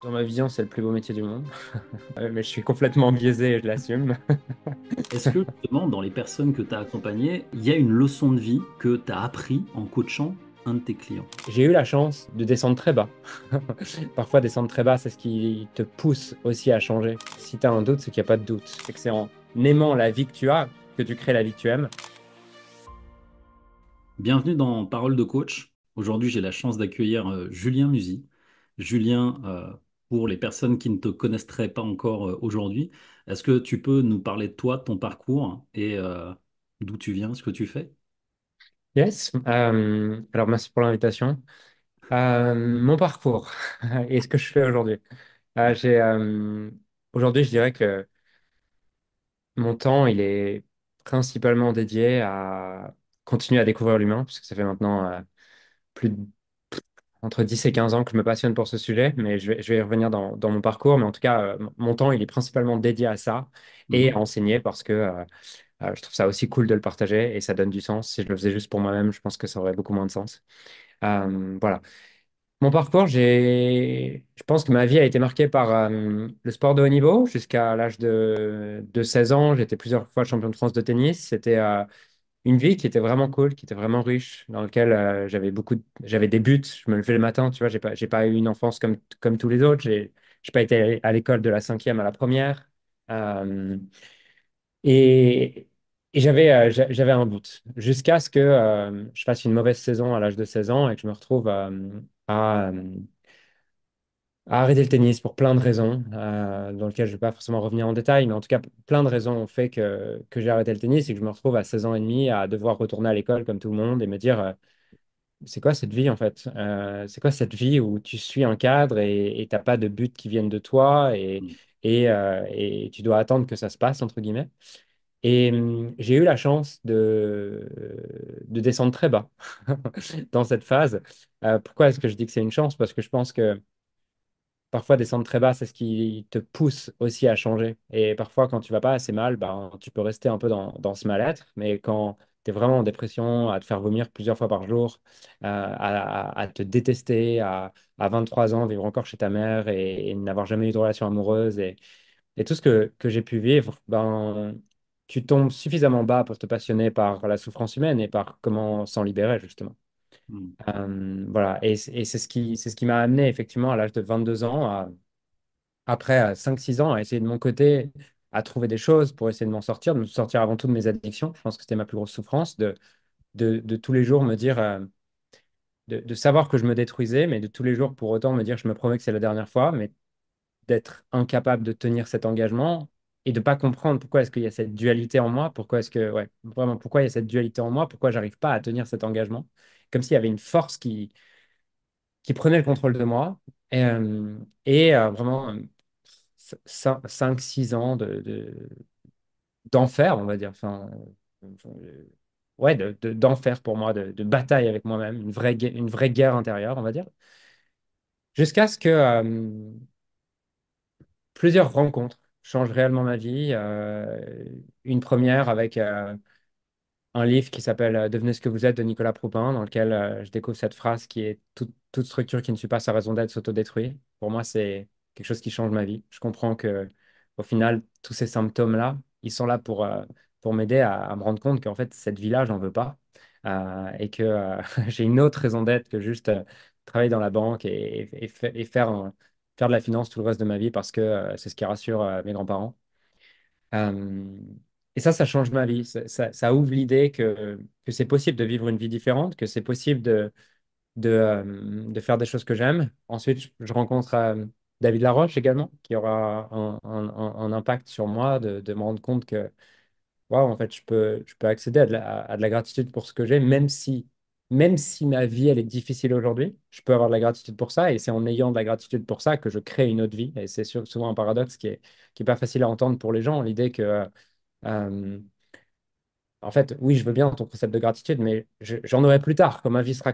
Dans ma vision, c'est le plus beau métier du monde. Mais je suis complètement biaisé et je l'assume. Est-ce que justement, dans les personnes que tu as accompagnées, il y a une leçon de vie que tu as appris en coachant un de tes clients? J'ai eu la chance de descendre très bas. Parfois, descendre très bas, c'est ce qui te pousse aussi à changer. Si tu as un doute, c'est qu'il n'y a pas de doute. C'est que c'est en aimant la vie que tu as que tu crées la vie que tu aimes. Bienvenue dans Parole de coach. Aujourd'hui, j'ai la chance d'accueillir Julien Musy. Julien, pour les personnes qui ne te connaîtraient pas encore aujourd'hui, est-ce que tu peux nous parler de toi, de ton parcours et d'où tu viens, ce que tu fais? Yes. Alors, merci pour l'invitation. Mon parcours et ce que je fais aujourd'hui. J'ai Aujourd'hui, je dirais que mon temps, il est principalement dédié à continuer à découvrir l'humain, puisque ça fait maintenant plus de entre 10 et 15 ans que je me passionne pour ce sujet, mais je vais y revenir dans mon parcours. Mais en tout cas, mon temps, il est principalement dédié à ça et à Mhm. enseigner parce que je trouve ça aussi cool de le partager et ça donne du sens. Si je le faisais juste pour moi-même, je pense que ça aurait beaucoup moins de sens. Voilà. Mon parcours, je pense que ma vie a été marquée par le sport de haut niveau. Jusqu'à l'âge de 16 ans, j'étais plusieurs fois champion de France de tennis. C'était une vie qui était vraiment cool, qui était vraiment riche, dans lequel j'avais des buts. Je me levais le matin, tu vois, j'ai pas eu une enfance comme tous les autres. J'ai pas été à l'école de la cinquième à la première. Euh, et j'avais un but. Jusqu'à ce que je fasse une mauvaise saison à l'âge de 16 ans et que je me retrouve à, euh, à arrêter le tennis pour plein de raisons, dans lesquelles je ne vais pas forcément revenir en détail, mais en tout cas, plein de raisons ont fait que j'ai arrêté le tennis et que je me retrouve à 16 ans et demi à devoir retourner à l'école comme tout le monde et me dire, c'est quoi cette vie en fait? C'est quoi cette vie où tu suis un cadre et tu n'as pas de but qui viennent de toi et tu dois attendre que ça se passe, entre guillemets. Et j'ai eu la chance de descendre très bas dans cette phase. Pourquoi est-ce que je dis que c'est une chance? Parce que je pense que parfois, descendre très bas, c'est ce qui te pousse aussi à changer. Et parfois, quand tu vas pas assez mal, ben, tu peux rester un peu dans ce mal-être. Mais quand tu es vraiment en dépression, à te faire vomir plusieurs fois par jour, à te détester, à 23 ans, vivre encore chez ta mère et n'avoir jamais eu de relation amoureuse et tout ce que j'ai pu vivre, ben, tu tombes suffisamment bas pour te passionner par la souffrance humaine et par comment s'en libérer, justement. Mhm. Voilà, et c'est ce qui m'a amené effectivement à l'âge de 22 ans, après 5-6 ans, à essayer de mon côté, à trouver des choses pour essayer de m'en sortir, de me sortir avant tout de mes addictions. Je pense que c'était ma plus grosse souffrance, de tous les jours me dire, de savoir que je me détruisais, mais de tous les jours pour autant me dire, je me promets que c'est la dernière fois, mais d'être incapable de tenir cet engagement et de pas comprendre pourquoi est-ce qu'il y a cette dualité en moi, pourquoi est-ce que, ouais, vraiment, pourquoi il y a cette dualité en moi, pourquoi j'arrive pas à tenir cet engagement, comme s'il y avait une force qui prenait le contrôle de moi. Vraiment 5-6 ans d'enfer, on va dire. Enfin, ouais, d'enfer pour moi, de bataille avec moi-même, une vraie guerre intérieure, on va dire. Jusqu'à ce que plusieurs rencontres changent réellement ma vie. Une première avec un livre qui s'appelle Devenez ce que vous êtes de Nicolas Proupin, dans lequel je découvre cette phrase qui est toute structure qui ne suit pas sa raison d'être s'autodétruit. Pour moi, c'est quelque chose qui change ma vie. Je comprends que, au final, tous ces symptômes-là, ils sont là pour m'aider à me rendre compte qu'en fait, cette vie-là, j'en veux pas. Et que j'ai une autre raison d'être que juste travailler dans la banque et faire de la finance tout le reste de ma vie parce que c'est ce qui rassure mes grands-parents. Euh, et ça change ma vie. Ça ouvre l'idée que c'est possible de vivre une vie différente, que c'est possible de faire des choses que j'aime. Ensuite, je rencontre David Laroche également, qui aura un impact sur moi, de me rendre compte que waouh, en fait, je peux accéder à de la gratitude pour ce que j'ai, même si ma vie, elle est difficile aujourd'hui, je peux avoir de la gratitude pour ça, et c'est en ayant de la gratitude pour ça que je crée une autre vie. Et c'est souvent un paradoxe qui est pas facile à entendre pour les gens, l'idée que, euh, en fait, oui, je veux bien ton concept de gratitude, mais j'en aurai plus tard, quand ma vie sera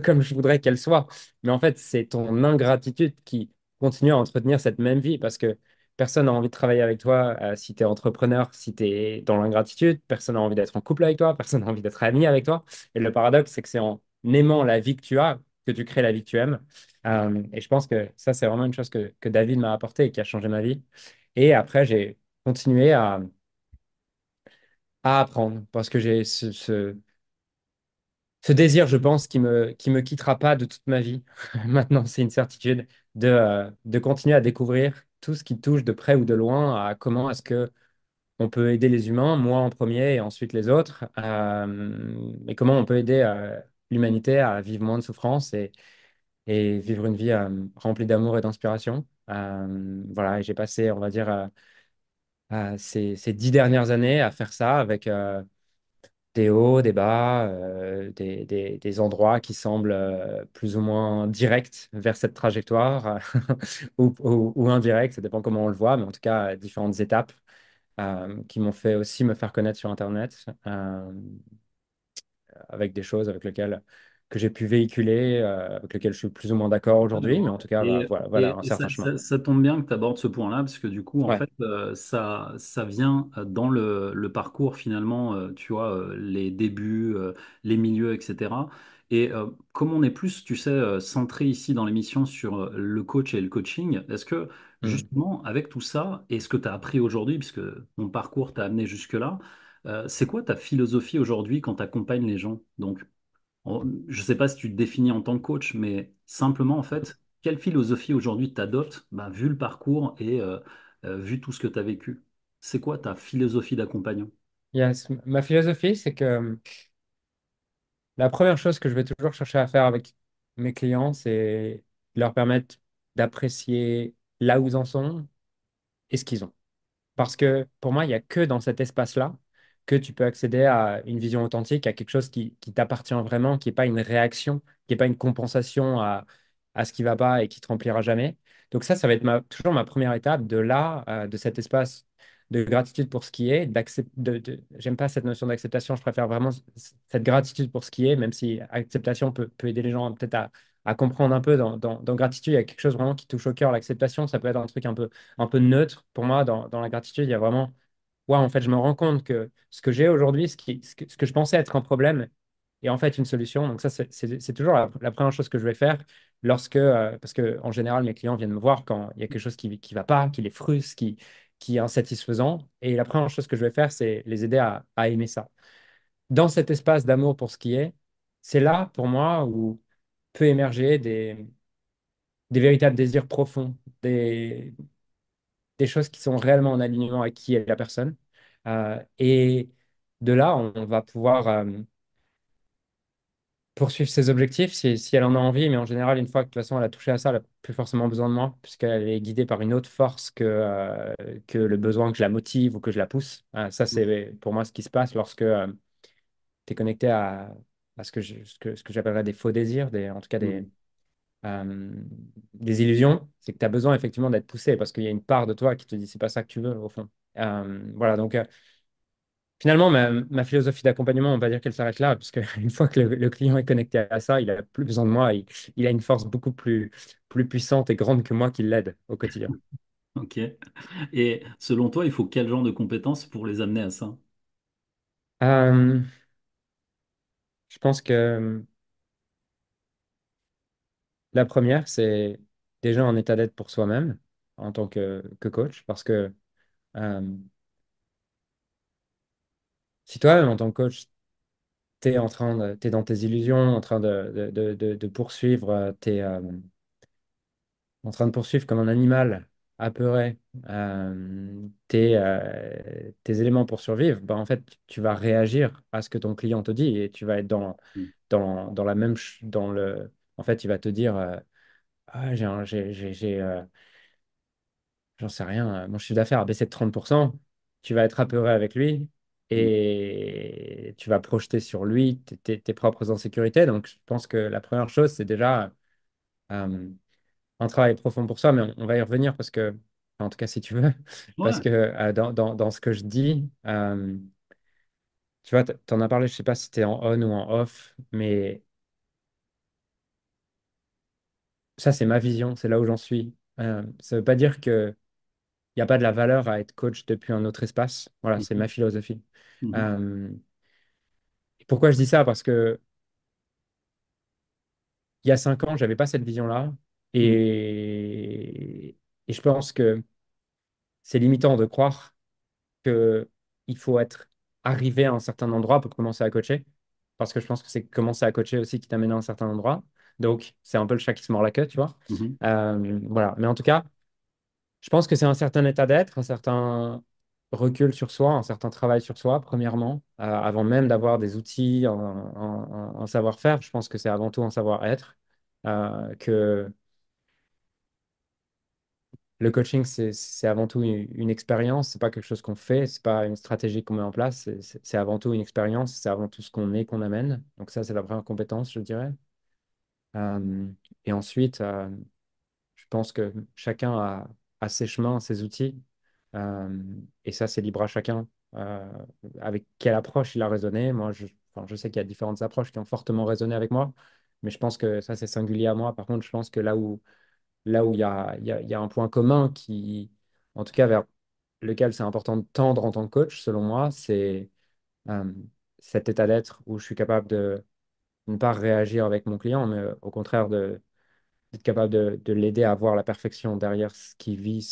comme je voudrais qu'elle soit. Mais en fait, c'est ton ingratitude qui continue à entretenir cette même vie parce que personne n'a envie de travailler avec toi si tu es entrepreneur, si tu es dans l'ingratitude, personne n'a envie d'être en couple avec toi, personne n'a envie d'être ami avec toi. Et le paradoxe, c'est que c'est en aimant la vie que tu as que tu crées la vie que tu aimes. Et je pense que ça, c'est vraiment une chose que David m'a apporté et qui a changé ma vie. Et après, j'ai continué à apprendre parce que j'ai ce désir, je pense, qui me quittera pas de toute ma vie. Maintenant, c'est une certitude de continuer à découvrir tout ce qui touche de près ou de loin à comment est-ce que on peut aider les humains, moi en premier et ensuite les autres, et comment on peut aider l'humanité à vivre moins de souffrance et vivre une vie remplie d'amour et d'inspiration. Voilà, et j'ai passé, on va dire, ces 10 dernières années à faire ça avec des hauts, des bas, des endroits qui semblent plus ou moins directs vers cette trajectoire ou indirects, ça dépend comment on le voit, mais en tout cas, différentes étapes qui m'ont fait aussi me faire connaître sur Internet avec des choses avec lesquelles que j'ai pu véhiculer, avec lesquelles je suis plus ou moins d'accord aujourd'hui, mais en Alors, tout cas, voilà, voilà un et certain chemin. ça tombe bien que tu abordes ce point-là, parce que du coup, en Ouais. fait, ça vient dans le parcours, finalement, tu vois, les débuts, les milieux, etc. Et comme on est plus, tu sais, centré ici dans l'émission sur le coach et le coaching, est-ce que, Mm. justement, avec tout ça, et ce que tu as appris aujourd'hui, puisque mon parcours t'a amené jusque-là, c'est quoi ta philosophie aujourd'hui quand tu accompagnes les gens? Donc, je ne sais pas si tu te définis en tant que coach, mais simplement, en fait, quelle philosophie aujourd'hui t'adoptes, bah, vu le parcours et vu tout ce que tu as vécu? C'est quoi ta philosophie d'accompagnant? Yes. Ma philosophie, c'est que la première chose que je vais toujours chercher à faire avec mes clients, c'est leur permettre d'apprécier là où ils en sont et ce qu'ils ont. Parce que pour moi, il n'y a que dans cet espace-là que tu peux accéder à une vision authentique, à quelque chose qui t'appartient vraiment, qui n'est pas une réaction, qui n'est pas une compensation à ce qui ne va pas et qui te remplira jamais. Donc ça va être toujours ma première étape de là, de cet espace de gratitude pour ce qui est. J'aime pas cette notion d'acceptation, je préfère vraiment cette gratitude pour ce qui est, même si acceptation peut aider les gens peut-être à comprendre un peu. Dans gratitude, il y a quelque chose vraiment qui touche au cœur. L'acceptation, ça peut être un truc un peu neutre. Pour moi, dans la gratitude, il y a vraiment, ouais, en fait, je me rends compte que ce que j'ai aujourd'hui, ce que je pensais être un problème, est en fait une solution. Donc ça, c'est toujours la première chose que je vais faire parce que en général, mes clients viennent me voir quand il y a quelque chose qui va pas, qui les frustre, qui est insatisfaisant. Et la première chose que je vais faire, c'est les aider à aimer ça. Dans cet espace d'amour pour ce qui est, c'est là, pour moi, où peut émerger des véritables désirs profonds, des choses qui sont réellement en alignement avec qui est la personne. Et de là, on va pouvoir poursuivre ses objectifs si elle en a envie. Mais en général, une fois que de toute façon elle a touché à ça, elle n'a plus forcément besoin de moi, puisqu'elle est guidée par une autre force que le besoin que je la motive ou que je la pousse. Ça, c'est pour moi ce qui se passe lorsque tu es connecté à ce que j'appellerais des faux désirs, en tout cas Mhm. euh, des illusions. C'est que tu as besoin effectivement d'être poussé parce qu'il y a une part de toi qui te dit c'est pas ça que tu veux au fond. Voilà, donc finalement, ma philosophie d'accompagnement, on va dire qu'elle s'arrête là, puisque une fois que le client est connecté à ça, il a plus besoin de moi, il a une force beaucoup plus puissante et grande que moi qui l'aide au quotidien. Ok. Et selon toi, il faut quel genre de compétences pour les amener à ça? Euh, je pense que la première, c'est déjà un état d'être pour soi-même en tant que coach, parce que euh, si toi-même, en tant que coach, t'es dans tes illusions, en train de poursuivre en train de poursuivre comme un animal apeuré tes éléments pour survivre, bah, en fait, tu vas réagir à ce que ton client te dit et tu vas être dans la même... Dans le... En fait, il va te dire, ah, j'en sais rien, mon chiffre d'affaires a baissé de 30%. Tu vas être apeuré avec lui et tu vas projeter sur lui tes propres insécurités. Donc, je pense que la première chose, c'est déjà... euh, un travail profond pour ça, mais on va y revenir parce que, en tout cas, si tu veux, parce Ouais, que dans ce que je dis, tu vois, t'en as parlé, je sais pas si c'était en on ou en off, mais ça, c'est ma vision, c'est là où j'en suis. Ça veut pas dire qu'il n'y a pas de la valeur à être coach depuis un autre espace. Voilà, c'est mhm, ma philosophie. mhm, Euh, Pourquoi je dis ça? Parce que il y a 5 ans, j'avais pas cette vision-là. Mm. Et je pense que c'est limitant de croire que il faut être arrivé à un certain endroit pour commencer à coacher. Parce que je pense que c'est commencer à coacher aussi qui t'amène à un certain endroit. Donc, c'est un peu le chat qui se mord la queue, tu vois. Mhm. Voilà. Mais en tout cas, je pense que c'est un certain état d'être, un certain recul sur soi, un certain travail sur soi, premièrement, avant même d'avoir des outils, un savoir-faire. Je pense que c'est avant tout un savoir-être. Que le coaching, c'est avant tout une expérience, c'est pas quelque chose qu'on fait, c'est pas une stratégie qu'on met en place, c'est avant tout une expérience, c'est avant tout ce qu'on est, qu'on amène. Donc ça, c'est la première compétence, je dirais. Euh, et ensuite, je pense que chacun a ses chemins, ses outils. Euh, et ça, c'est libre à chacun. euh, avec quelle approche il a raisonné. Moi, enfin, je sais qu'il y a différentes approches qui ont fortement résonné avec moi, mais je pense que ça, c'est singulier à moi. Par contre, je pense que là où il y a un point commun qui, en tout cas, vers lequel c'est important de tendre en tant que coach, selon moi, c'est euh, cet état d'être où je suis capable de ne pas réagir avec mon client, mais au contraire d'être capable de l'aider à voir la perfection derrière ce qu'il vit,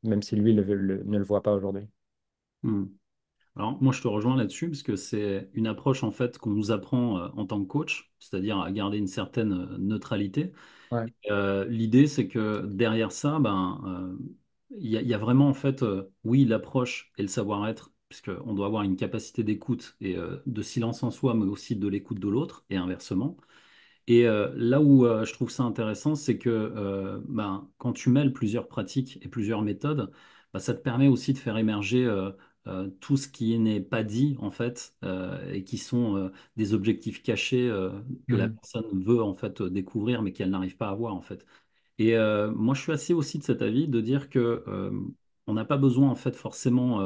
même si lui ne le voit pas aujourd'hui. Mm. Alors, moi, je te rejoins là-dessus parce que c'est une approche en fait qu'on nous apprend en tant que coach, c'est-à-dire à garder une certaine neutralité. Ouais. L'idée, c'est que derrière ça, il y a vraiment en fait, oui, l'approche et le savoir-être, puisqu'on doit avoir une capacité d'écoute et de silence en soi, mais aussi de l'écoute de l'autre, et inversement. Et là où je trouve ça intéressant, c'est que quand tu mêles plusieurs pratiques et plusieurs méthodes, ça te permet aussi de faire émerger tout ce qui n'est pas dit en fait et qui sont des objectifs cachés que la Mhm. personne veut en fait découvrir mais qu'elle n'arrive pas à voir en fait. Et moi, je suis assez aussi de cet avis de dire que on n'a pas besoin en fait forcément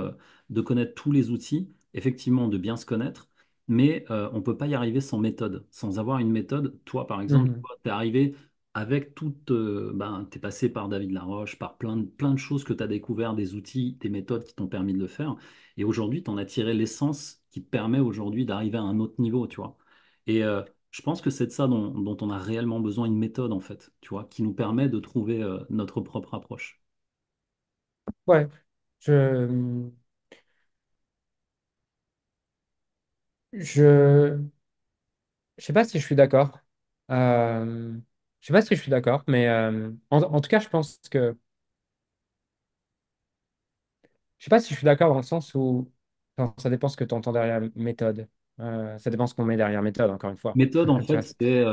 de connaître tous les outils, effectivement de bien se connaître, mais on peut pas y arriver sans méthode, sans avoir une méthode. Toi, par exemple, Mhm. tu es arrivé avec toute, tu es passé par David Laroche, par plein de choses que tu as découvert, des outils, des méthodes qui t'ont permis de le faire, et aujourd'hui, tu en as tiré l'essence qui te permet aujourd'hui d'arriver à un autre niveau, tu vois. Et je pense que c'est de ça dont on a réellement besoin, une méthode en fait, tu vois, qui nous permet de trouver notre propre approche. Ouais, je, je, je sais pas si je suis d'accord. Je sais pas si je suis d'accord, mais en tout cas, je pense que je sais pas si je suis d'accord dans le sens où enfin, ça dépend ce que tu entends derrière méthode. Ça dépend ce qu'on met derrière méthode, encore une fois. Méthode, en Tu fait, vois, c'est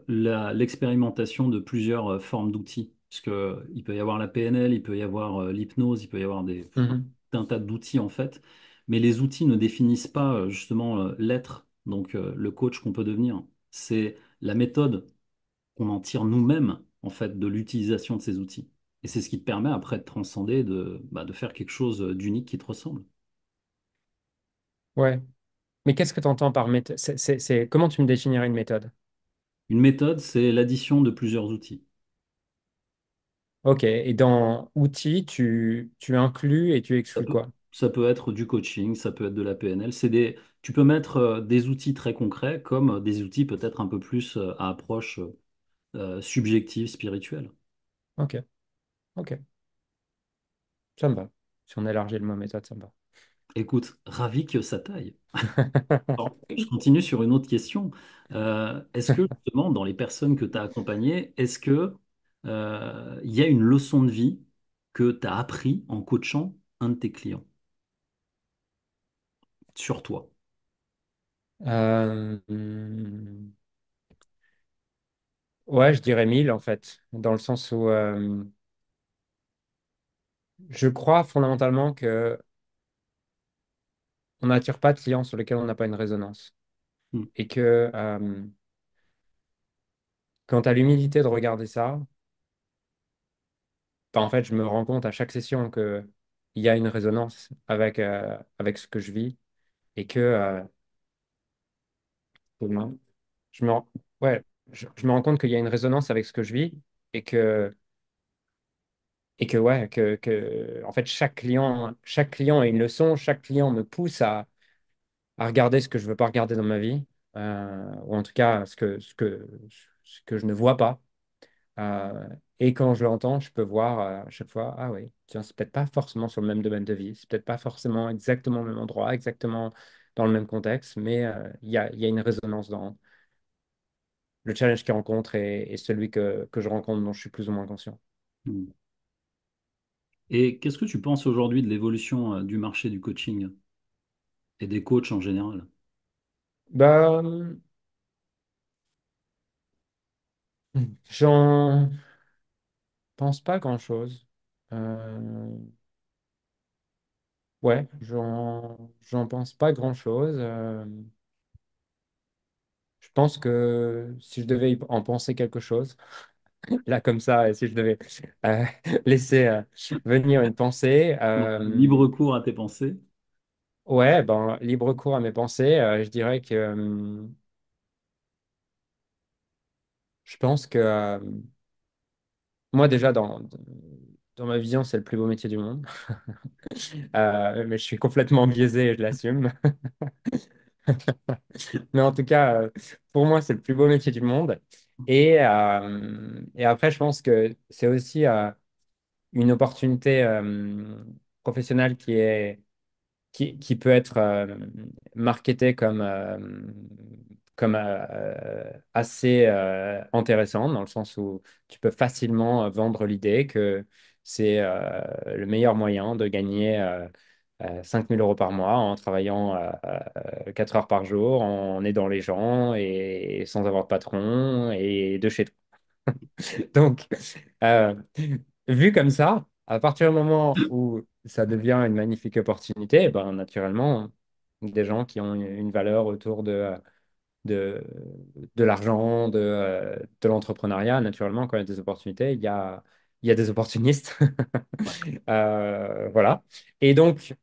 l'expérimentation de plusieurs formes d'outils. Parce que il peut y avoir la PNL, il peut y avoir l'hypnose, il peut y avoir Mhm. un tas d'outils, en fait. Mais les outils ne définissent pas justement l'être, donc le coach qu'on peut devenir. C'est la méthode qu'on en tire nous-mêmes, en fait, de l'utilisation de ces outils. Et c'est ce qui te permet après de transcender, de faire quelque chose d'unique qui te ressemble. Ouais. Mais qu'est-ce que tu entends par méthode? Comment tu me définirais une méthode? Une méthode, c'est l'addition de plusieurs outils. Ok. Et dans outils, tu inclus et tu Ça exclus peut, quoi? ça peut être du coaching, ça peut être de la PNL. Tu peux mettre des outils très concrets comme des outils peut-être un peu plus à approche subjective, spirituelle. Ok. Ok. Ça me va. Si on élargit le mot méthode, ça me va. Écoute, ravi que ça taille. Alors, je continue sur une autre question. Est-ce que justement, dans les personnes que tu as accompagnées, est-ce que il y a une leçon de vie que tu as appris en coachant un de tes clients sur toi? Ouais, je dirais 1000 en fait, dans le sens où je crois fondamentalement que on n'attire pas de clients sur lesquels on n'a pas une résonance. Hmm. Et que quand tu as l'humilité de regarder ça, bah, en fait, je me rends compte à chaque session qu'il y a une résonance avec ce que je vis et que demain, je me, rends- ouais, je me rends compte qu'il y a une résonance avec ce que je vis et que ouais, en fait, chaque client a une leçon, chaque client me pousse à regarder ce que je veux pas regarder dans ma vie, ou en tout cas que je ne vois pas. Euh, et quand je l'entends, je peux voir à chaque fois, ah oui, tiens, c'est peut-être pas forcément sur le même domaine de vie, c'est peut-être pas forcément exactement au même endroit, exactement dans le même contexte, mais il y a une résonance dans le challenge qu'ils rencontrent et celui que je rencontre dont je suis plus ou moins conscient. Hmm. Et qu'est-ce que tu penses aujourd'hui de l'évolution du marché du coaching et des coachs en général? Bah, j'en pense pas grand-chose. Euh, ouais, j'en pense pas grand-chose. Je pense que si je devais en penser quelque chose, là comme ça, et si je devais euh, laisser venir une pensée, Libre cours à tes pensées. ouais, ben, libre cours à mes pensées, je dirais que je pense que moi déjà dans ma vision, c'est le plus beau métier du monde. Mais je suis complètement biaisé et je l'assume. Mais en tout cas, pour moi, c'est le plus beau métier du monde. Et après, je pense que c'est aussi une opportunité professionnelle qui peut être marketée comme assez intéressante, dans le sens où tu peux facilement vendre l'idée que c'est le meilleur moyen de gagner 5 000 euros par mois en travaillant 4 heures par jour, en aidant les gens et sans avoir de patron et de chez toi. Donc, euh, vu comme ça, à partir du moment où ça devient une magnifique opportunité, ben, naturellement, des gens qui ont une valeur autour de, de l'argent, de l'entrepreneuriat, naturellement, quand il y a des opportunités, il y a des opportunistes. Ouais. Voilà. Et donc,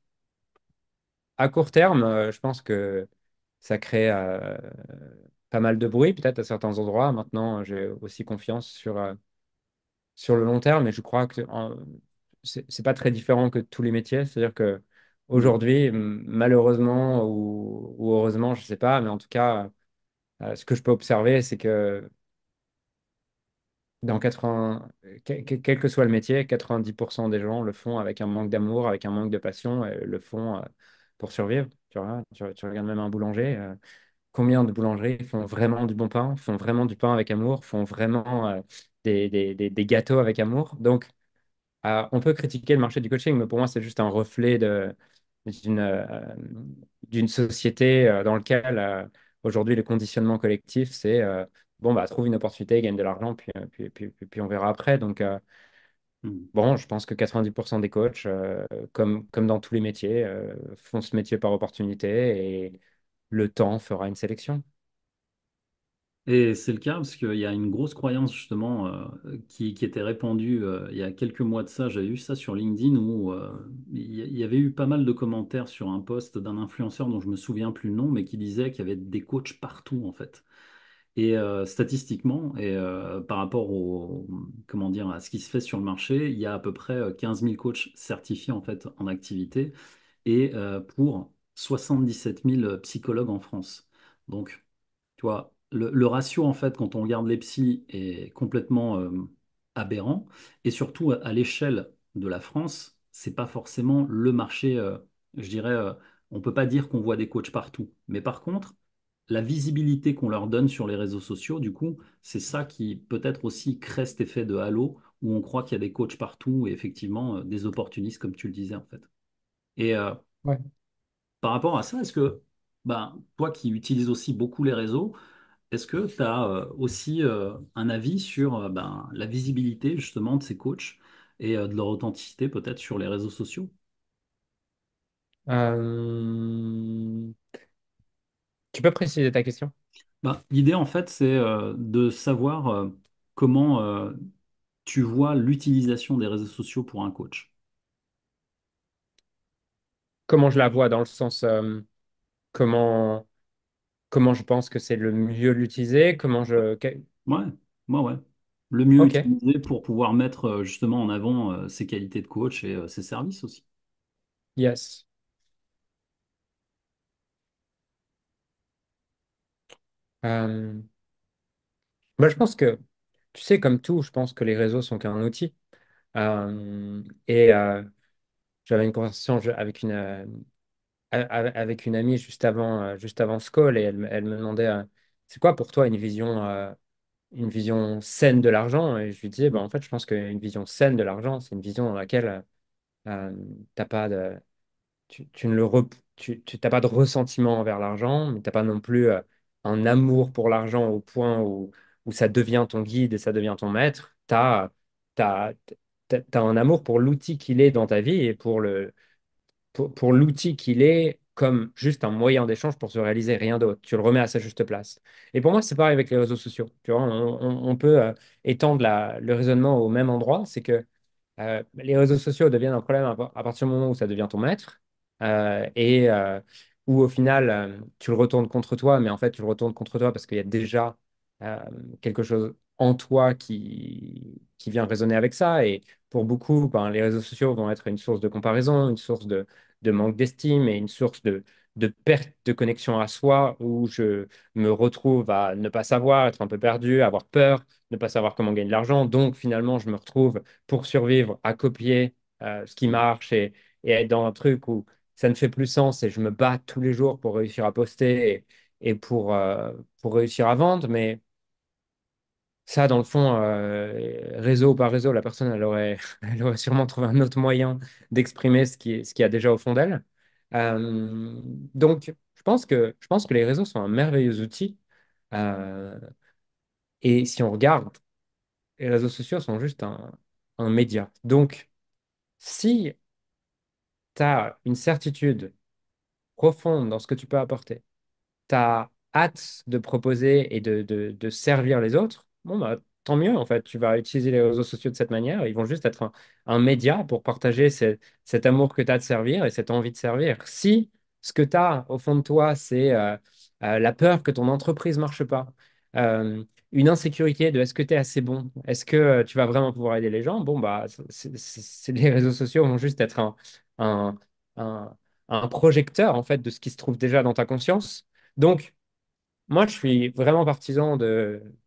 à court terme, je pense que ça crée pas mal de bruit, peut-être à certains endroits. Maintenant, j'ai aussi confiance sur le long terme, et je crois que c'est pas très différent que tous les métiers. C'est-à-dire que Hmm. aujourd'hui, malheureusement ou heureusement, je sais pas, mais en tout cas, ce que je peux observer, c'est que dans 80, quel que soit le métier, 90% des gens le font avec un manque d'amour, avec un manque de passion, et le font pour survivre. Tu vois, tu regardes même un boulanger. Combien de boulangeries font vraiment du bon pain, font vraiment du pain avec amour, font vraiment des gâteaux avec amour. Donc, on peut critiquer le marché du coaching, mais pour moi, c'est juste un reflet d'une d'une société dans laquelle aujourd'hui le conditionnement collectif, c'est bon, bah, trouve une opportunité, gagne de l'argent, puis on verra après. Donc, Hmm. bon, je pense que 90% des coachs, comme dans tous les métiers, font ce métier par opportunité et le temps fera une sélection. Et c'est le cas parce qu'il y a une grosse croyance justement qui était répandue il y a quelques mois de ça. J'avais vu ça sur LinkedIn où il y avait eu pas mal de commentaires sur un post d'un influenceur dont je me souviens plus le nom, mais qui disait qu'il y avait des coachs partout en fait. Et statistiquement, et par rapport comment dire, à ce qui se fait sur le marché, il y a à peu près 15 000 coachs certifiés en fait en activité et pour 77 000 psychologues en France. Donc, tu vois, le ratio, en fait, quand on regarde les psys, est complètement aberrant. Et surtout, à l'échelle de la France, c'est pas forcément le marché, je dirais, on peut pas dire qu'on voit des coachs partout. Mais par contre, la visibilité qu'on leur donne sur les réseaux sociaux, du coup, c'est ça qui peut-être aussi crée cet effet de halo, où on croit qu'il y a des coachs partout et effectivement des opportunistes, comme tu le disais, en fait. Et Ouais. par rapport à ça, est-ce que, ben, toi qui utilises aussi beaucoup les réseaux, est-ce que tu as aussi un avis sur ben, la visibilité justement de ces coachs et de leur authenticité peut-être sur les réseaux sociaux? Euh, Tu peux préciser ta question? Ben, l'idée en fait, c'est de savoir comment tu vois l'utilisation des réseaux sociaux pour un coach. Comment je la vois dans le sens comment, comment je pense que c'est le mieux l'utiliser, comment je... Ouais, ouais. Le mieux Ok, utilisé pour pouvoir mettre justement en avant ses qualités de coach et ses services aussi. yes. Euh, Moi, je pense que, tu sais, comme tout, je pense que les réseaux sont qu'un outil. Et j'avais une conversation avec avec une amie juste avant ce call et elle me demandait c'est quoi pour toi une vision saine de l'argent? Et je lui disais, bah, en fait, je pense qu'une vision saine de l'argent, c'est une vision dans laquelle t'as pas de, tu ne le t'as pas de ressentiment envers l'argent, mais t'as pas non plus un amour pour l'argent au point où ça devient ton guide et ça devient ton maître. T'as, t'as un amour pour l'outil qu'il est dans ta vie et pour l'outil qu'il est comme juste un moyen d'échange pour se réaliser, rien d'autre. Tu le remets à sa juste place. Et pour moi, c'est pareil avec les réseaux sociaux. Tu vois, on peut étendre le raisonnement au même endroit. C'est que les réseaux sociaux deviennent un problème à partir du moment où ça devient ton maître et où au final, tu le retournes contre toi, mais en fait, tu le retournes contre toi parce qu'il y a déjà euh, quelque chose en toi qui vient résonner avec ça. Et pour beaucoup, ben, les réseaux sociaux vont être une source de comparaison, une source de manque d'estime et une source de perte de connexion à soi où je me retrouve à ne pas savoir, être un peu perdu, avoir peur, ne pas savoir comment gagner de l'argent. Donc finalement, je me retrouve pour survivre à copier ce qui marche et être dans un truc où ça ne fait plus sens et je me bats tous les jours pour réussir à poster et pour réussir à vendre. Mais ça, dans le fond, réseau par réseau, la personne, elle aurait sûrement trouvé un autre moyen d'exprimer ce qu'il y a déjà au fond d'elle. Donc, je pense que les réseaux sont un merveilleux outil. Euh, et si on regarde, les réseaux sociaux sont juste un média. Donc, si tu as une certitude profonde dans ce que tu peux apporter, tu as hâte de proposer et de servir les autres, bon, bah, tant mieux, en fait. Tu vas utiliser les réseaux sociaux de cette manière. Ils vont juste être un média pour partager cet amour que tu as de servir et cette envie de servir. Si ce que tu as au fond de toi, c'est la peur que ton entreprise marche pas, euh, une insécurité de est-ce que tu es assez bon, est-ce que tu vas vraiment pouvoir aider les gens, bon, bah, les réseaux sociaux vont juste être un, un, un projecteur, en fait, de ce qui se trouve déjà dans ta conscience. Donc, moi, je suis vraiment partisan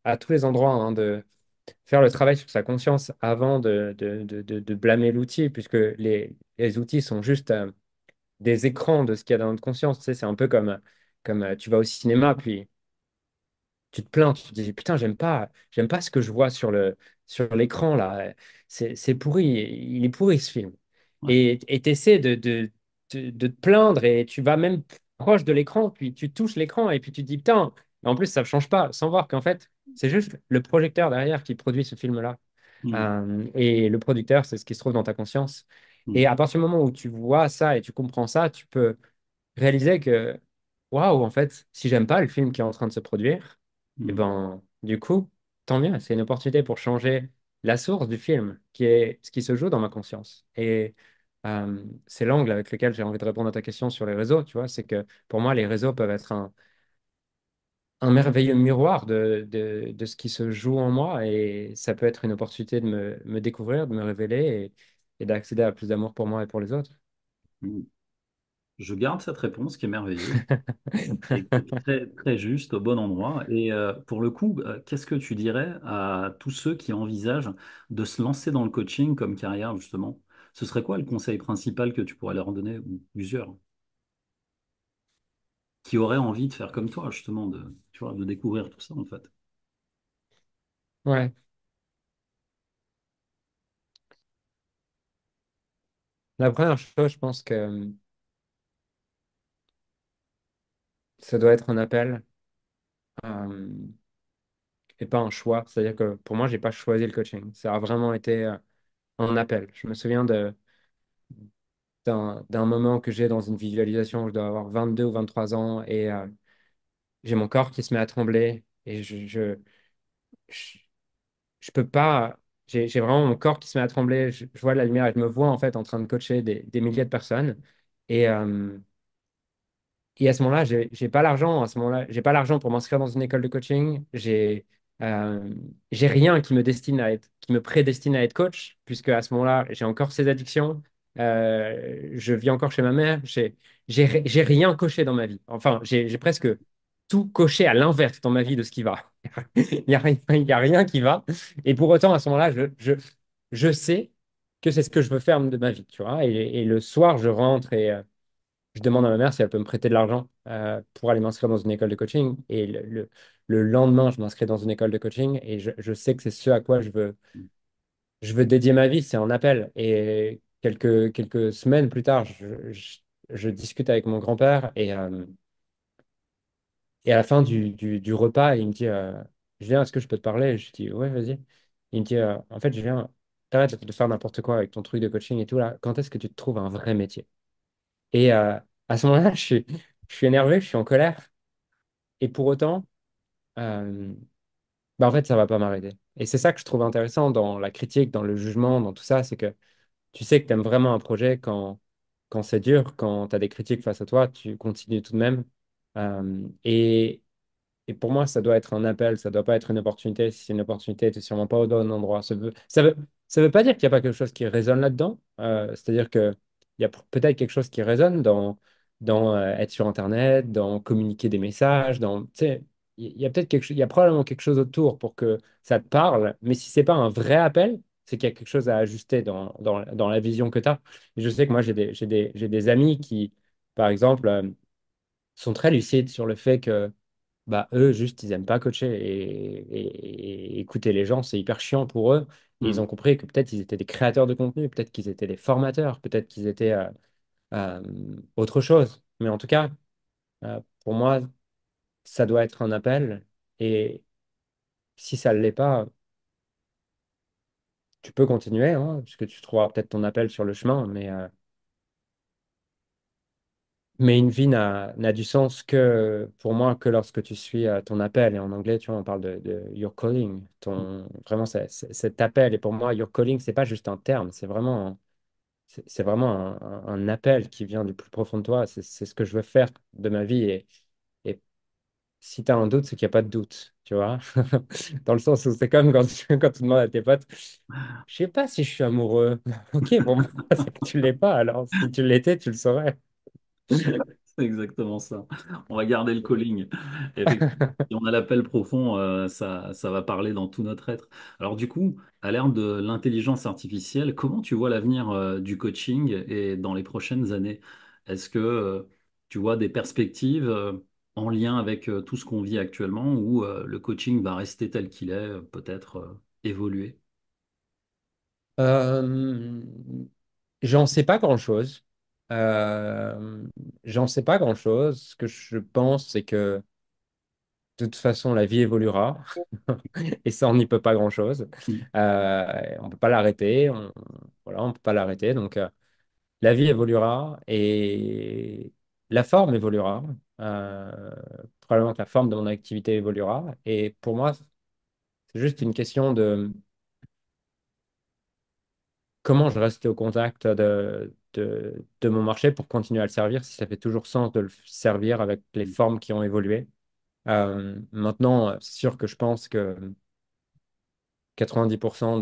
à tous les endroits, hein, de faire le travail sur sa conscience avant de blâmer l'outil, puisque les outils sont juste des écrans de ce qu'il y a dans notre conscience. Tu sais, c'est un peu comme tu vas au cinéma, puis tu te plains, tu te dis, putain, j'aime pas ce que je vois sur l'écran là. C'est pourri, il est pourri ce film. Ouais. Et tu essaies de te plaindre et tu vas même proche de l'écran, puis tu touches l'écran et puis tu te dis, putain, mais en plus ça ne change pas, sans voir qu'en fait, c'est juste le projecteur derrière qui produit ce film-là. Mm. Et le producteur, c'est ce qui se trouve dans ta conscience. Et Mm. à partir du moment où tu vois ça et tu comprends ça, tu peux réaliser que, waouh, en fait, si j'aime pas le film qui est en train de se produire, et Mm. ben, du coup, tant mieux, c'est une opportunité pour changer la source du film, qui est ce qui se joue dans ma conscience. Et c'est l'angle avec lequel j'ai envie de répondre à ta question sur les réseaux, tu vois, c'est que pour moi, les réseaux peuvent être un merveilleux miroir de ce qui se joue en moi, et ça peut être une opportunité de me découvrir, de me révéler et d'accéder à plus d'amour pour moi et pour les autres. Mm. Je garde cette réponse qui est merveilleuse et qui est très, très juste au bon endroit. Et pour le coup, qu'est-ce que tu dirais à tous ceux qui envisagent de se lancer dans le coaching comme carrière, justement? Ce serait quoi le conseil principal que tu pourrais leur donner, ou plusieurs, qui auraient envie de faire comme toi, justement, tu vois, de découvrir tout ça, en fait? Ouais. La première chose, je pense que ça doit être un appel euh, et pas un choix. C'est-à-dire que pour moi, j'ai pas choisi le coaching. Ça a vraiment été un appel. Je me souviens d'un moment que j'ai dans une visualisation où je dois avoir 22 ou 23 ans et j'ai mon corps qui se met à trembler et je, je peux pas. J'ai vraiment mon corps qui se met à trembler. Je vois la lumière et je me vois en fait en train de coacher des milliers de personnes. Et, euh, Et à ce moment-là, j'ai pas l'argent. À ce moment-là, j'ai pas l'argent pour m'inscrire dans une école de coaching. Euh, j'ai rien qui me destine à être, qui me prédestine à être coach, puisque à ce moment-là, j'ai encore ces addictions. Je vis encore chez ma mère. J'ai rien coché dans ma vie. Enfin, j'ai presque tout coché à l'inverse dans ma vie de ce qui va. Il n'y a rien, il y a rien qui va. Et pour autant, à ce moment-là, je sais que c'est ce que je veux faire de ma vie, tu vois. Et le soir, je rentre et je demande à ma mère si elle peut me prêter de l'argent pour aller m'inscrire dans une école de coaching. Et le lendemain, je m'inscris dans une école de coaching et je sais que c'est ce à quoi je veux dédier ma vie, c'est un appel. Et quelques semaines plus tard, je discute avec mon grand-père et à la fin du repas, il me dit Julien, est-ce que je peux te parler? Je dis ouais, vas-y. Il me dit en fait, Julien, t'arrêtes de faire n'importe quoi avec ton truc de coaching et tout là. Quand est-ce que tu te trouves un vrai métier? Et à ce moment-là, je suis énervé, je suis en colère. Et pour autant, euh, bah, en fait, ça va pas m'arrêter. Et c'est ça que je trouve intéressant dans la critique, dans le jugement, dans tout ça, c'est que tu sais que tu aimes vraiment un projet quand c'est dur, quand tu as des critiques face à toi, tu continues tout de même. Et pour moi, ça doit être un appel, ça doit pas être une opportunité. Si c'est une opportunité, tu n'es sûrement pas au bon endroit. Ça veut pas dire qu'il n'y a pas quelque chose qui résonne là-dedans. C'est-à-dire qu'il y a peut-être quelque chose qui résonne dans être sur Internet, dans communiquer des messages, tu sais, il y a peut-être quelque chose, il y a probablement quelque chose autour pour que ça te parle. Mais si c'est pas un vrai appel, c'est qu'il y a quelque chose à ajuster dans la vision que tu as. Et je sais que moi, j'ai des amis qui, par exemple, sont très lucides sur le fait que bah, eux, juste, ils aiment pas coacher et écouter les gens, c'est hyper chiant pour eux. Et ils Hmm. ont compris que peut-être ils étaient des créateurs de contenu, peut-être qu'ils étaient des formateurs, peut-être qu'ils étaient euh, autre chose. Mais en tout cas, pour moi, ça doit être un appel. Et si ça ne l'est pas, tu peux continuer, hein, parce que tu trouveras peut-être ton appel sur le chemin. Mais une vie n'a du sens que, pour moi, que lorsque tu suis ton appel. Et en anglais, tu vois, on parle de your calling. Vraiment, cet appel. Et pour moi, your calling, c'est pas juste un terme, c'est vraiment un appel qui vient du plus profond de toi. C'est ce que je veux faire de ma vie. Et si tu as un doute, c'est qu'il n'y a pas de doute, tu vois. Dans le sens où c'est comme quand tu demandes à tes potes, je sais pas si je suis amoureux. Ok, pour moi, c'est que tu l'es pas. Alors, si tu l'étais, tu le saurais. C'est exactement ça. On va garder le calling. Effectivement, si on a l'appel profond, ça va parler dans tout notre être. Alors du coup, à l'ère de l'intelligence artificielle, comment tu vois l'avenir du coaching et dans les prochaines années? Est-ce que tu vois des perspectives en lien avec tout ce qu'on vit actuellement ou le coaching va rester tel qu'il est, peut-être évoluer? Euh, J'en sais pas grand-chose. Euh, J'en sais pas grand-chose. Ce que je pense, c'est que de toute façon, la vie évoluera. Et ça, on n'y peut pas grand-chose. On peut pas l'arrêter. Voilà, on peut pas l'arrêter. Donc, la vie évoluera et la forme évoluera. Euh, Probablement que la forme de mon activité évoluera. Et pour moi, c'est juste une question de comment je reste au contact de mon marché pour continuer à le servir, si ça fait toujours sens de le servir avec les formes qui ont évolué. Maintenant, c'est sûr que je pense que 90%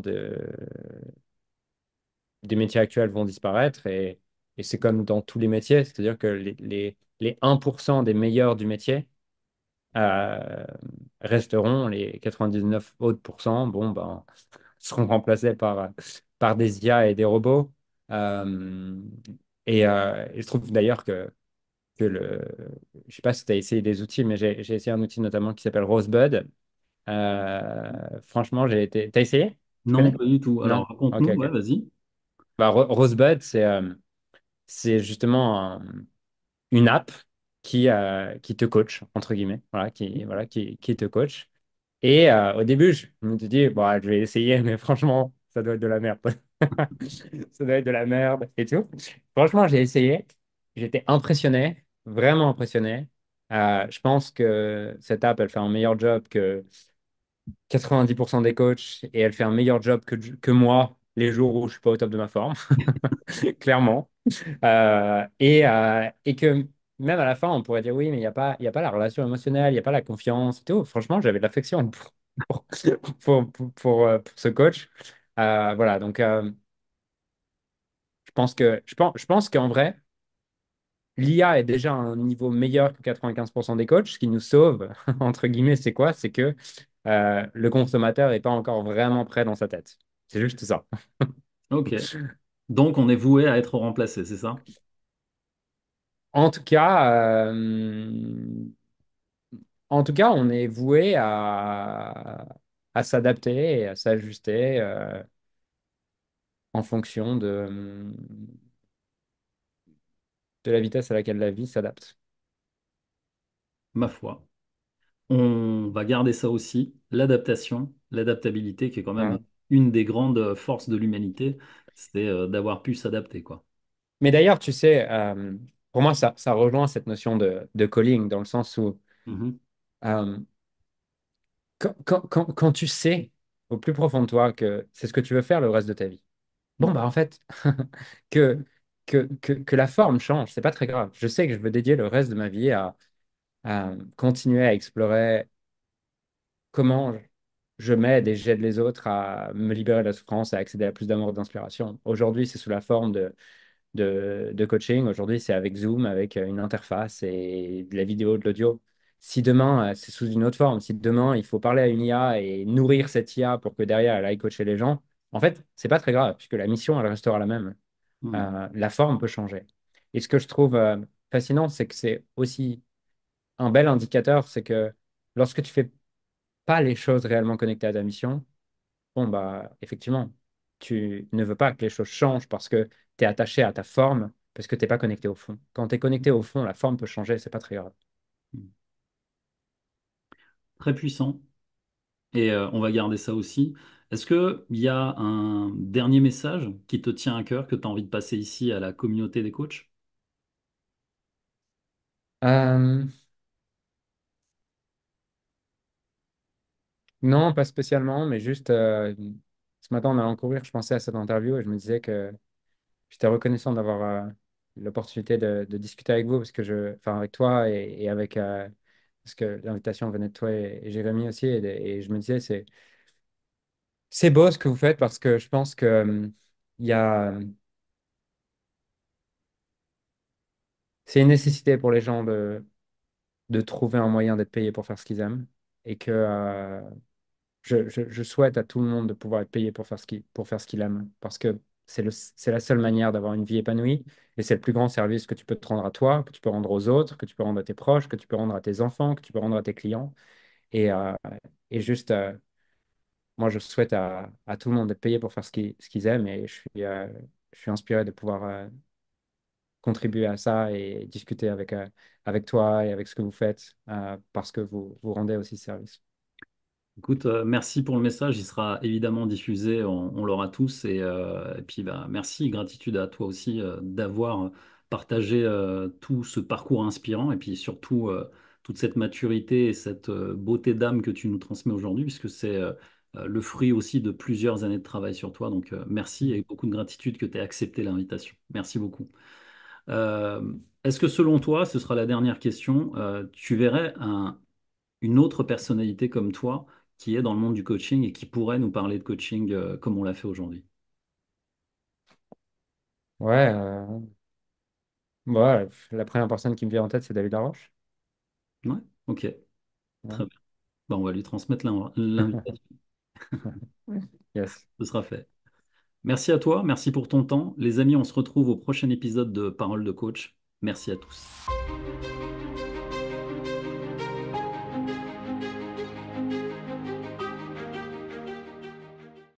des métiers actuels vont disparaître et c'est comme dans tous les métiers, c'est-à-dire que les 1% des meilleurs du métier euh, resteront, les 99 autres pourcents, bon, ben, seront remplacés par des IA et des robots. Euh, et je trouve d'ailleurs que je sais pas si tu as essayé des outils, mais j'ai essayé un outil notamment qui s'appelle Rosebud. Franchement, T'as essayé? Tu Non, connais? pas du tout. Alors Non? Ok, raconte-nous, ouais, ok. vas-y. Bah, Rosebud, c'est justement une app qui te coach, entre guillemets, qui te coach. Et au début, je me suis dit, bon, je vais essayer, mais franchement, ça doit être de la merde. Ça doit être de la merde et tout. Franchement, j'ai essayé. J'étais impressionné, vraiment impressionné. Je pense que cette app, elle fait un meilleur job que 90% des coachs et elle fait un meilleur job que moi les jours où je suis pas au top de ma forme, clairement. Et que même à la fin, on pourrait dire oui, mais il y a pas la relation émotionnelle, il n'y a pas la confiance et tout. Franchement, j'avais de l'affection pour, pour ce coach. Voilà, donc je pense qu'en vrai, l'IA est déjà à un niveau meilleur que 95% des coachs. Ce qui nous sauve, entre guillemets, c'est quoi? C'est que le consommateur n'est pas encore vraiment prêt dans sa tête. C'est juste ça. Ok. Donc, on est voué à être remplacé, c'est ça? En tout cas, on est voué à s'adapter et à s'ajuster en fonction de la vitesse à laquelle la vie s'adapte. Ma foi. On va garder ça aussi, l'adaptation, l'adaptabilité, qui est quand même Hein. une des grandes forces de l'humanité, c'est d'avoir pu s'adapter, quoi. Mais d'ailleurs, tu sais, pour moi, ça rejoint cette notion de calling, dans le sens où Mhm. euh, quand tu sais au plus profond de toi que c'est ce que tu veux faire le reste de ta vie, bon, bah en fait, que, que la forme change, c'est pas très grave. Je sais que je veux dédier le reste de ma vie à continuer à explorer comment je m'aide et j'aide les autres à me libérer de la souffrance, à accéder à plus d'amour et d'inspiration. Aujourd'hui, c'est sous la forme de coaching. Aujourd'hui, c'est avec Zoom, avec une interface et de la vidéo, de l'audio. Si demain, c'est sous une autre forme, si demain, il faut parler à une IA et nourrir cette IA pour que derrière, elle aille coacher les gens, en fait, c'est pas très grave, puisque la mission, elle restera la même. Mhm. La forme peut changer. Et ce que je trouve fascinant, c'est que c'est aussi un bel indicateur, c'est que lorsque tu fais pas les choses réellement connectées à ta mission, bon, bah, effectivement, tu ne veux pas que les choses changent parce que tu es attaché à ta forme, parce que tu n'es pas connecté au fond. Quand tu es connecté au fond, la forme peut changer, c'est pas très grave. Très puissant. Et on va garder ça aussi. Est-ce qu'il y a un dernier message qui te tient à cœur, que tu as envie de passer ici à la communauté des coachs? Euh, non, pas spécialement, mais juste ce matin en allant courir, je pensais à cette interview et je me disais que j'étais reconnaissant d'avoir l'opportunité de discuter avec vous, parce que enfin, avec toi et avec, parce que l'invitation venait de toi et Jérémy aussi, et je me disais, c'est beau ce que vous faites parce que je pense que il y a, c'est une nécessité pour les gens de trouver un moyen d'être payé pour faire ce qu'ils aiment et que je souhaite à tout le monde de pouvoir être payé pour faire ce qu'il aime parce que c'est la seule manière d'avoir une vie épanouie et c'est le plus grand service que tu peux te rendre à toi, que tu peux rendre aux autres, que tu peux rendre à tes proches, que tu peux rendre à tes enfants, que tu peux rendre à tes clients et, euh, et juste moi je souhaite à tout le monde d'être payé pour faire ce qu'ils aiment et je suis inspiré de pouvoir contribuer à ça et discuter avec toi et avec ce que vous faites parce que vous rendez aussi service. Écoute, merci pour le message. Il sera évidemment diffusé, on l'aura tous. Et puis, bah, merci, gratitude à toi aussi d'avoir partagé tout ce parcours inspirant et puis surtout toute cette maturité et cette beauté d'âme que tu nous transmets aujourd'hui, puisque c'est le fruit aussi de plusieurs années de travail sur toi. Donc, merci et beaucoup de gratitude que tu aies accepté l'invitation. Merci beaucoup. Euh, Est-ce que selon toi, ce sera la dernière question, tu verrais une autre personnalité comme toi qui est dans le monde du coaching et qui pourrait nous parler de coaching comme on l'a fait aujourd'hui? Ouais, ouais, la première personne qui me vient en tête, c'est David Laroche. Ouais, ok, Ouais. très bien. Bon, on va lui transmettre l'invitation, Yes. ce sera fait. Merci à toi, merci pour ton temps. Les amis, on se retrouve au prochain épisode de Parole de coach. Merci à tous.